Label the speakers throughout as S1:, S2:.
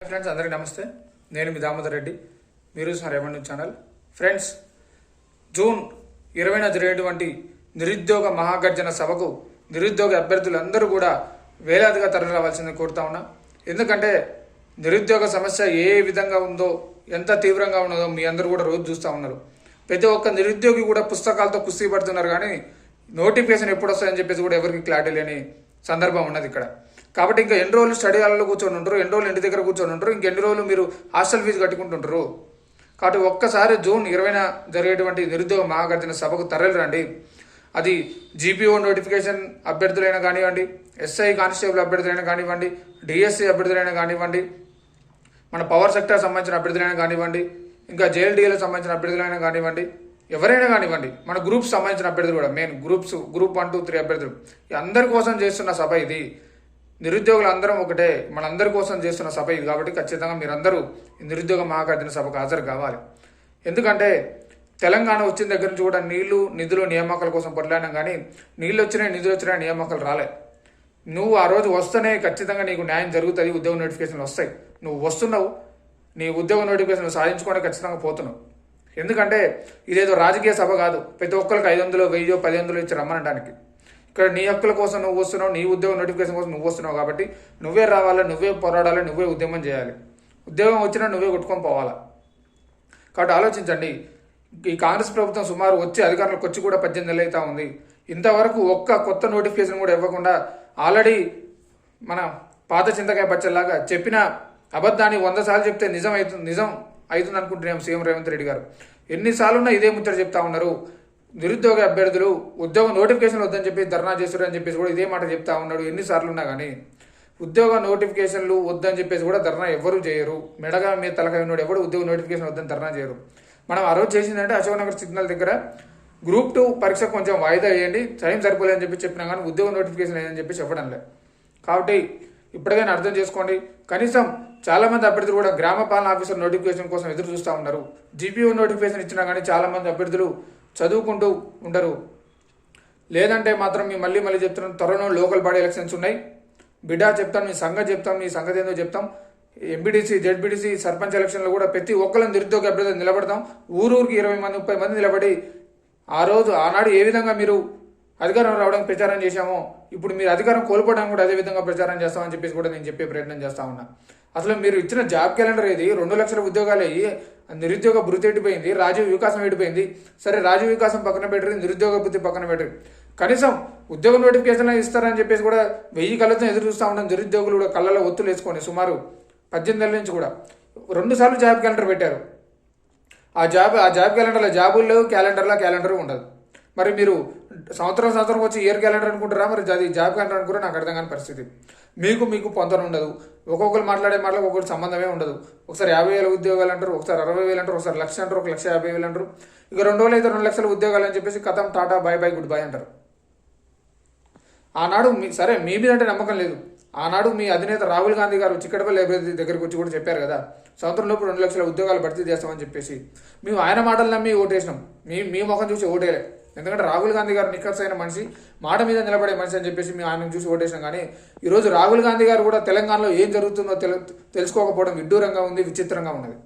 S1: Friends అందరికీ నమస్తే. నేను మీ దామోదర్ రెడ్డి. మీరు రెవెన్యూ ఛానల్. ఫ్రెండ్స్, జూన్ 20న జరిగేటువంటి నిరుద్యోగ మహాగర్జన సభకు నిరుద్యోగ అభ్యర్థులందరూ కూడా వేలాదిగా తరలి రావాల్సిందని కోరుతా ఉన్నా. ఎందుకంటే నిరుద్యోగ సమస్య ఏ విధంగా ఉందో, ఎంత తీవ్రంగా ఉన్నదో మీ అందరూ కూడా రోజు చూస్తూ ఉన్నారు. ప్రతి ఒక్క నిరుద్యోగి కూడా పుస్తకాలతో కుస్తీ పడుతున్నారు, కానీ నోటిఫికేషన్ ఎప్పుడు వస్తాయని చెప్పేసి కూడా ఎవరికి క్లారిటీ లేని సందర్భం ఉన్నది ఇక్కడ. కాబట్టి ఇంకా ఎన్ని రోజులు స్టడీ హాల్లో కూర్చొని ఉంటారు, ఎన్ని రోజులు ఇంటి దగ్గర కూర్చొని ఉంటారు, ఇంకెన్ని రోజులు మీరు హాస్టల్ ఫీజు కట్టుకుంటుంటారు. కాబట్టి ఒక్కసారి జూన్ 20న జరిగేటువంటి నిరుద్యోగ మహాగర్జన సభకు తరలి రండి. అది జీపీఓ నోటిఫికేషన్ అభ్యర్థులైనా కానివ్వండి, ఎస్ఐ కానిస్టేబుల్ అభ్యర్థులైనా కానివ్వండి, డిఎస్సి అభ్యర్థులైనా కానివ్వండి, మన పవర్ సెక్టర్ సంబంధించిన అభ్యర్థులైనా కానివ్వండి, ఇంకా జేఎల్డీఏలకు సంబంధించిన అభ్యర్థులైనా కానివ్వండి, ఎవరైనా కానివ్వండి, మన గ్రూప్స్ సంబంధించిన అభ్యర్థులు కూడా, మెయిన్ గ్రూప్ 1, 2, 3 అభ్యర్థులు అందరి కోసం చేస్తున్న సభ ఇది. నిరుద్యోగులు అందరం ఒకటే, మనందరి కోసం చేస్తున్న సభ ఇది. కాబట్టి ఖచ్చితంగా మీరందరూ ఈ నిరుద్యోగ మహాగర్జన సభకు హాజరు కావాలి. ఎందుకంటే తెలంగాణ వచ్చిన దగ్గర నుంచి కూడా నిధులు నియామకాల కోసం పొట్లాడినాం, కానీ నీళ్ళు వచ్చినాయి, నిధులు వచ్చినాయి, నియామకాలు రాలే. నువ్వు ఆ రోజు వస్తేనే ఖచ్చితంగా నీకు న్యాయం జరుగుతుంది, ఉద్యోగ నోటిఫికేషన్లు వస్తాయి. నువ్వు వస్తున్నావు, నీ ఉద్యోగ నోటిఫికేషన్ సాధించుకొని ఖచ్చితంగా పోతున్నావు. ఎందుకంటే ఇదేదో రాజకీయ సభ కాదు, ప్రతి ఒక్కరికి 500, 1000, 1500 ఇచ్చి రమ్మనడానికి. ఇక్కడ నీ హక్కుల కోసం నువ్వు వస్తున్నావు, నీ ఉద్యోగ నోటిఫికేషన్ కోసం నువ్వు వస్తున్నావు. కాబట్టి నువ్వే రావాలి, నువ్వే పోరాడాలి, నువ్వే ఉద్యమం చేయాలి. ఉద్యోగం వచ్చినా నువ్వే కొట్టుకొని పోవాలా. కాబట్టి ఆలోచించండి. ఈ కాంగ్రెస్ ప్రభుత్వం సుమారు వచ్చి అధికారంలోకి వచ్చి కూడా 18 నెలలు అవుతా ఉంది. ఇంతవరకు ఒక్క కొత్త నోటిఫికేషన్ కూడా ఇవ్వకుండా ఆల్రెడీ మన పాత చింతకాయ పచ్చల్లాగా చెప్పిన అబద్ధాన్ని 100 సార్లు చెప్తే నిజం అవుతుంది అనుకుంటున్నాం సీఎం రేవంత్ రెడ్డి గారు. ఎన్నిసార్లున్నా ఇదే ముచ్చట చెప్తా ఉన్నారు. నిరుద్యోగ అభ్యర్థులు ఉద్యోగ నోటిఫికేషన్ వద్దని చెప్పి ధర్నా చేస్తారని చెప్పేసి కూడా ఇదే మాట చెప్తా ఉన్నాడు. ఎన్నిసార్లు ఉన్నా కానీ ఉద్యోగ నోటిఫికేషన్లు వద్దని చెప్పేసి కూడా ధర్నా ఎవరు చేయరు. మెడగా మీద తలకాయ ఉన్నాడు ఎవరు ఉద్యోగ నోటిఫికేషన్ వద్దని ధర్నా చేయరు. మనం ఆ రోజు చేసిందంటే అశోక్ నగర్ సిగ్నల్ దగ్గర గ్రూప్ 2 పరీక్ష కొంచెం వాయిదా వేయండి, టైం సరిపోలేదని చెప్పి చెప్పినా కానీ ఉద్యోగ నోటిఫికేషన్ లేదని చెప్పి చెప్పడం లేదు. కాబట్టి ఇప్పటికైనా అర్థం చేసుకోండి. కనీసం చాలా మంది అభ్యర్థులు కూడా గ్రామ పాలన ఆఫీసర్ నోటిఫికేషన్ కోసం ఎదురు చూస్తూ ఉన్నారు. జీపీఓ నోటిఫికేషన్ ఇచ్చినా కానీ చాలా మంది అభ్యర్థులు చదువుకుంటూ ఉండరు. లేదంటే మాత్రం మీ మళ్ళీ చెప్తున్నాం, త్వరలో లోకల్ బాడీ ఎలక్షన్స్ ఉన్నాయి బిడ్డా, చెప్తాం మీ సంగతి చెప్తాం, మీ సంగతి ఏందో చెప్తాం. ఎంపీటీసీ, జెడ్పీటీసీ, సర్పంచ్ ఎలక్షన్లో కూడా ప్రతి ఒక్కరిని నిరుద్యోగ అభ్యర్థులు నిలబడతాం. ఊరికి 20 మంది 30 మంది నిలబడి ఆనాడు ఏ విధంగా మీరు అధికారం రావడానికి ప్రచారం చేశామో ఇప్పుడు మీరు అధికారం కోల్పోవడానికి కూడా అదే విధంగా ప్రచారం చేస్తామని చెప్పేసి కూడా నేను చెప్పే ప్రయత్నం చేస్తా ఉన్నా. అసలు మీరు ఇచ్చిన జాబ్ క్యాలెండర్ ఏది? 2 లక్షల ఉద్యోగాలు అయ్యి నిరుద్యోగ భృతి ఎడిపోయింది, రాజీవ్ వికాసం ఎడిపోయింది. సరే, రాజీవ్ వికాసం పక్కన పెట్టరు, నిరుద్యోగ భృతి పక్కన పెట్టరు. కనీసం ఉద్యోగ నోటిఫికేషన్ ఇస్తారని చెప్పేసి కూడా 1000 కళ్ళతో ఎదురు చూస్తూ ఉన్నాం. నిరుద్యోగులు కూడా కళ్ళలో ఒత్తులు వేసుకొని సుమారు 18 నెలల నుంచి కూడా 2 సార్లు జాబ్ క్యాలెండర్ పెట్టారు. ఆ జాబ్ క్యాలెండర్లో జాబులు లేవు, క్యాలెండర్ ఉండదు. మరి మీరు సంవత్సరం వచ్చి ఇయర్ క్యాలెండర్ అనుకుంటారా? మరి అది జాబ్ క్యాలెండర్ అనుకుంటారా? నాకు అర్థం కాని పరిస్థితి. మీకు పొందన ఉండదు. ఒక్కొక్కరు మాట్లాడే మాటలకు ఒక్కొక్కటి సంబంధమే ఉండదు. ఒకసారి 50,000 ఉద్యోగాలు అంటారు, ఒకసారి 60,000 అంటారు, ఒకసారి 1,00,000 అంటారు, 1,50,000 అంటారు. ఇక 2 రోజులు అయితే 2 లక్షల ఉద్యోగాలు అని చెప్పేసి కథం టాటా బై గుడ్ బై అంటారు. ఆనాడు సరే మీ మీద అంటే నమ్మకం లేదు. ఆనాడు మీ అధినేత రాహుల్ గాంధీ గారు చిక్కడపల్లి లైబ్రరీ దగ్గరికి వచ్చి కూడా చెప్పారు కదా, సంవత్సరంలోపు 2 లక్షల ఉద్యోగాలు భర్తీ చేస్తామని చెప్పేసి. మేము ఆయన మాటలు నమ్మి ఓటేసినాం. మీ ముఖం చూసి ఓటేలే. ఎందుకంటే రాహుల్ గాంధీ గారు నిఖర్సైన మనిషి, మాట మీద నిలబడే మనిషి అని చెప్పేసి మేము ఆయన చూసి ఓటేసినాం. కానీ ఈరోజు రాహుల్ గాంధీ గారు కూడా తెలంగాణలో ఏం జరుగుతుందో తెలుసుకోకపోవడం విడ్డూరంగా ఉంది, విచిత్రంగా ఉన్నది.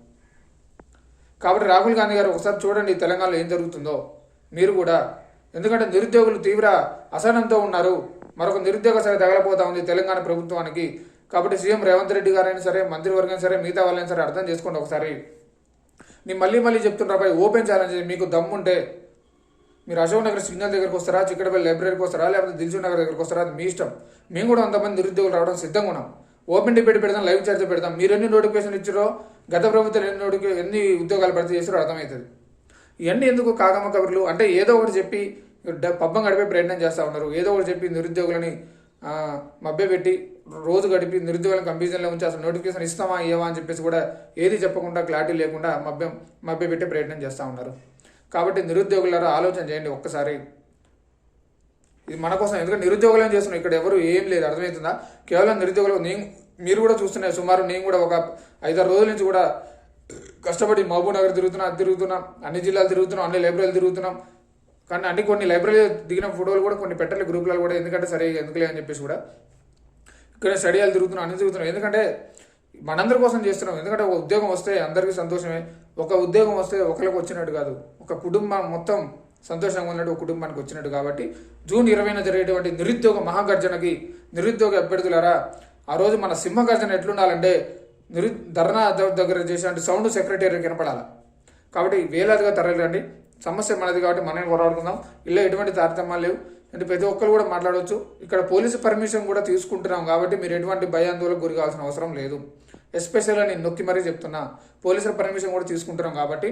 S1: కాబట్టి రాహుల్ గాంధీ గారు ఒకసారి చూడండి తెలంగాణలో ఏం జరుగుతుందో మీరు కూడా. ఎందుకంటే నిరుద్యోగులు తీవ్ర అసహనంతో ఉన్నారు. మరొక నిరుద్యోగ సరే తగలపోతా ఉంది తెలంగాణ ప్రభుత్వానికి. కాబట్టి సీఎం రేవంత్ రెడ్డి గారైనా సరే, మంత్రివర్గం సరే, మిగతా వాళ్ళైనా సరే అర్థం చేసుకోండి ఒకసారి. నేను మళ్ళీ చెప్తున్నా, ఓపెన్ ఛాలెంజ్. మీకు దమ్ముంటే మీరు అశోక్ నగర్ సిగ్నల్ దగ్గరకు వస్తారా, చిక్కడపల్లి లైబ్రరీకి వస్తారా, లేకపోతే దిల్సుఖ్ నగర్ దగ్గరకు వస్తారా, అది మీ ఇష్టం. మేము కూడా 100 మంది నిరుద్యోగులు రావడం సిద్ధంగా ఉన్నాం. ఓపెన్ డిబేట్ పెడతాం, లైవ్ చర్చ పెడతాం. మీరు ఎన్ని నోటిఫికేషన్ ఇచ్చారో, గత ప్రభుత్వం ఎన్ని ఉద్యోగాలు భర్తీ చేస్తారో అర్థమవుతుంది. ఇవన్నీ ఎందుకు కాకమ్మ కబుర్లు అంటే ఏదో ఒకటి చెప్పి పబ్బం గడిపే ప్రయత్నం చేస్తూ ఉన్నారు. ఏదో ఒకటి చెప్పి నిరుద్యోగులని మభ్యపెట్టి రోజు గడిపి నిరుద్యోగులను కంపిజన్లో ఉంచి అసలు నోటిఫికేషన్ ఇస్తామా ఇవ్వమా అని చెప్పేసి కూడా ఏది చెప్పకుండా, క్లారిటీ లేకుండా మభ్యపెట్టే ప్రయత్నం చేస్తూ ఉన్నారు. కాబట్టి నిరుద్యోగులారా ఆలోచన చేయండి ఒక్కసారి. ఇది మన కోసం. ఎందుకంటే నిరుద్యోగులు ఏం చేస్తున్నాం, ఇక్కడ ఎవరు ఏం లేదు. అర్థమవుతుందా? కేవలం నిరుద్యోగులు. మీరు కూడా చూస్తున్నాయి. సుమారు నేను కూడా ఒక 5-6 రోజుల నుంచి కూడా కష్టపడి మహబూబ్ నగర్ తిరుగుతున్నాం, అన్ని జిల్లాలు తిరుగుతున్నాం, అన్ని లైబ్రరీలు తిరుగుతున్నాం. కానీ కొన్ని లైబ్రరీలో దిగిన ఫోటోలు కూడా కొన్ని పెట్టాలి గ్రూపులలో కూడా. ఎందుకంటే సరే ఎందుకులే అని చెప్పేసి కూడా ఇక్కడ స్టడీ హాల్ తిరుగుతున్నాం, అన్ని తిరుగుతున్నాం. ఎందుకంటే మనందరి కోసం చేస్తున్నాం. ఎందుకంటే ఒక ఉద్యోగం వస్తే అందరికీ సంతోషమే. ఒక ఉద్యోగం వస్తే ఒకరికి వచ్చినట్టు కాదు, ఒక కుటుంబం మొత్తం సంతోషంగా ఉన్నట్టు ఒక కుటుంబానికి వచ్చినట్టు. కాబట్టి జూన్ 20న జరిగేటువంటి నిరుద్యోగ మహాగర్జనకి నిరుద్యోగ అభ్యర్థులారా, ఆ రోజు మన సింహగర్జన ఎట్లుండాలంటే ధర్నా దగ్గర చేసినట్టు సౌండ్ సెక్రటరీ కనపడాలి. కాబట్టి వేలాదిగా తరలిరండి. సమస్య మనది కాబట్టి మనం పోరాడుకుందాం. ఇలా ఎటువంటి తారతమ్యాలు లేవు. అంటే ప్రతి ఒక్కరు కూడా మాట్లాడవచ్చు. ఇక్కడ పోలీసు పర్మిషన్ కూడా తీసుకుంటున్నాం కాబట్టి మీరు ఎటువంటి భయాందోళనకు గురి కావాల్సిన అవసరం లేదు. ఎస్పెషల్గా నేను నొక్కి మరీ చెప్తున్నా, పోలీసుల పర్మిషన్ కూడా తీసుకుంటున్నాం కాబట్టి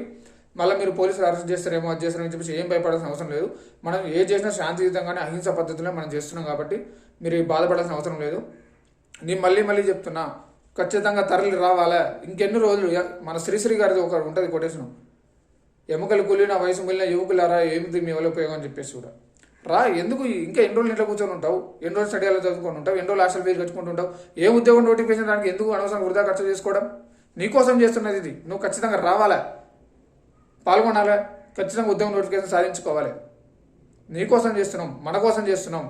S1: మళ్ళీ మీరు పోలీసులు అరెస్ట్ చేస్తారేమో అది చేస్తారని చెప్పేసి ఏం భయపడాల్సిన అవసరం లేదు. మనం ఏ చేసినా శాంతియుతంగానే అహింస పద్ధతిలో మనం చేస్తున్నాం కాబట్టి మీరు బాధపడాల్సిన అవసరం లేదు. నేను మళ్ళీ చెప్తున్నా, ఖచ్చితంగా తరలి రావాలా. ఇంకెన్ని రోజులు మన శ్రీశ్రీ గారిది ఒక ఉంటుంది కొటేషన్, ఎముకలు కూలిన వయసు మిల్లిన యువకులారా ఏమిటి మీ వల్ల ఉపయోగం అని చెప్పేసి కూడా రా. ఎందుకు ఇంకా ఎన్ని రోజులు ఇంట్లో కూర్చొని ఉంటావు, ఎన్ని రోజులు స్టడీలో చదువుకొని ఉంటావు, ఎన్ని రోజులు హాస్టల్ ఫీజు కట్టుకుంటూ ఉంటావు. ఏ ఉద్యోగం నోటిఫికేషన్ దానికి ఎందుకు అనవసరం వృధా ఖర్చు చేసుకోవడం? నీకోసం చేస్తున్నది ఇది. నువ్వు ఖచ్చితంగా రావాలా, పాల్గొనాలా, ఖచ్చితంగా ఉద్యోగం నోటిఫికేషన్ సాధించుకోవాలి. నీకోసం చేస్తున్నాం, మన కోసం చేస్తున్నాం.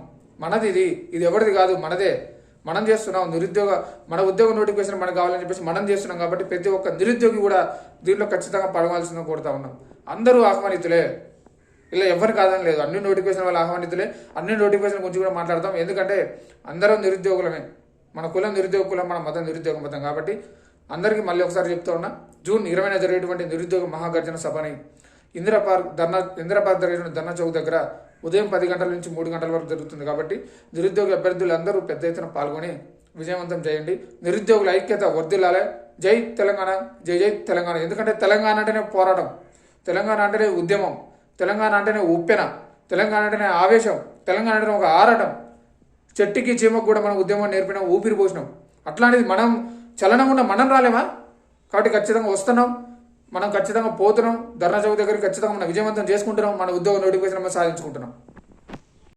S1: మనది ఇది ఎవరిది కాదు, మనదే. మనం చేస్తున్నాం. మన ఉద్యోగ నోటిఫికేషన్ మనకు కావాలని చెప్పేసి మనం చేస్తున్నాం. కాబట్టి ప్రతి ఒక్క నిరుద్యోగి కూడా దీంట్లో ఖచ్చితంగా పడవలసిందని కోరుతా ఉన్నాం. అందరూ ఆహ్వానితులే, ఇలా ఎవరు కాదని లేదు. అన్ని నోటిఫికేషన్ వాళ్ళు ఆహ్వానితులే. అన్ని నోటిఫికేషన్ గురించి కూడా మాట్లాడతాం. ఎందుకంటే అందరం నిరుద్యోగులమే. మన కులం నిరుద్యోగ కులం, మన మతం నిరుద్యోగ మతం. కాబట్టి అందరికీ మళ్ళీ ఒకసారి చెప్తా ఉన్నా, జూన్ 20న జరిగేటువంటి నిరుద్యోగ మహాగర్జన సభని ఇందిరా పార్క్ జరిగిన ధర్నా చౌక్ దగ్గర ఉదయం 10 గంటల నుంచి 3 గంటల వరకు జరుగుతుంది. కాబట్టి నిరుద్యోగ అభ్యర్థులు అందరూ పెద్ద ఎత్తున పాల్గొని విజయవంతం చేయండి. నిరుద్యోగుల ఐక్యత వర్ధిల్లాలే. జై తెలంగాణ, జై జై తెలంగాణ. ఎందుకంటే తెలంగాణ అంటేనే పోరాటం, తెలంగాణ అంటేనే ఉద్యమం, తెలంగాణ అంటేనే ఉప్పెన, తెలంగాణ అంటేనే ఆవేశం, తెలంగాణ అంటేనే ఒక ఆరాటం. చెట్టుకి చీమకు కూడా మనం ఉద్యమం నేర్పినాం, ఊపిరి పోసినాం. అట్లాంటిది మనం చలనం ఉన్న మనం రాలేమా? కాబట్టి ఖచ్చితంగా వస్తున్నాం, మనం ఖచ్చితంగా పోతున్నాం. ధర్నా చౌక్ దగ్గరికి ఖచ్చితంగా మనం విజయవంతం చేసుకుంటున్నాం. మన ఉద్యోగ నోటిఫికేషన్ సాధించుకుంటున్నాం.